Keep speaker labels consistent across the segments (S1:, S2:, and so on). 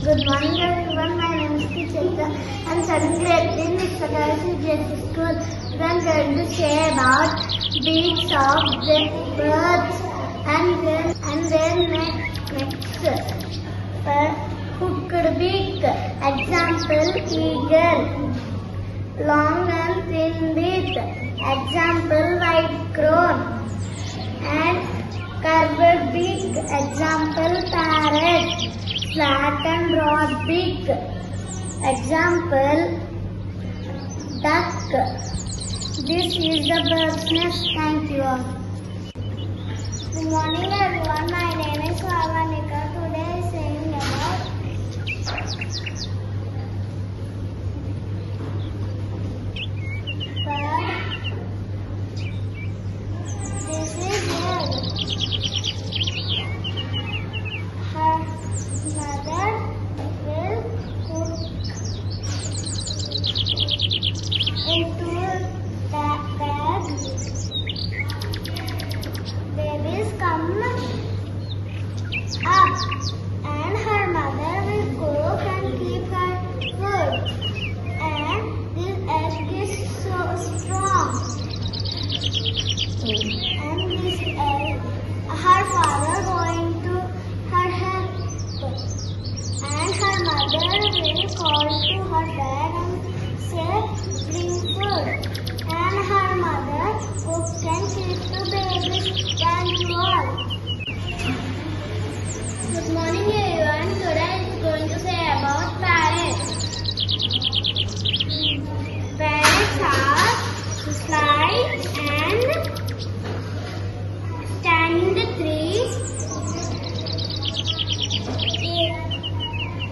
S1: Good morning everyone, my name is Kichita. I'm studying grade in Viswakavi CBSE school. Today I'm going to say about beaks of the birds and then next. Hooked beak. Example, eagle. Long and thin beak. Example, white crow. And curved beak. Example, parrot. Flat and broad beak. Example, duck. This is the bird's nest. Thank you all. Good morning everyone. My name is Viswakavi. Today I am saying about bird. This is bird. Her mother will cook into that bag. Babies come up and her mother will cook and keep her food. And this egg is so strong. And this egg, her father going to her help. And her mother will call to her dad and say, bring food. And her mother cooks and keeps the babies. Thank you all. Good morning everyone. Today I am going to say about parrots. Parrots are fly and stand in the tree.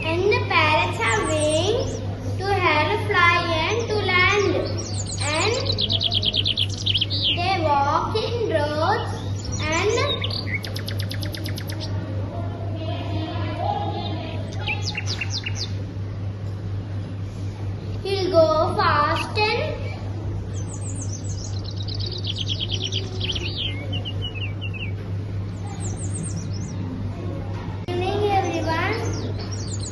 S1: And the parrots have wings to help fly and to land. And they walk in roads and he'll go fast and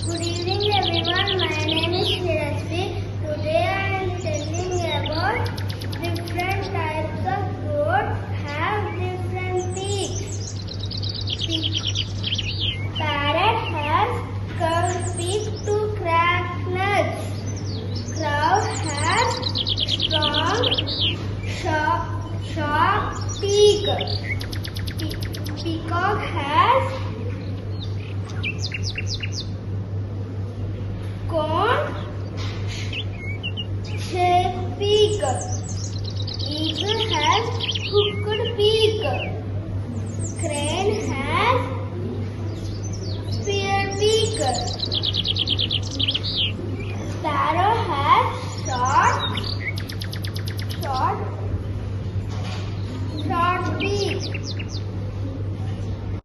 S1: good evening everyone, my name is Shirasvi. Today I am telling about different types of birds have different beaks. Parrot has curved beak to crack nuts. Crow has strong, sharp beak. Peacock has cone-shaped beak. Eagle has hooked beak. Crane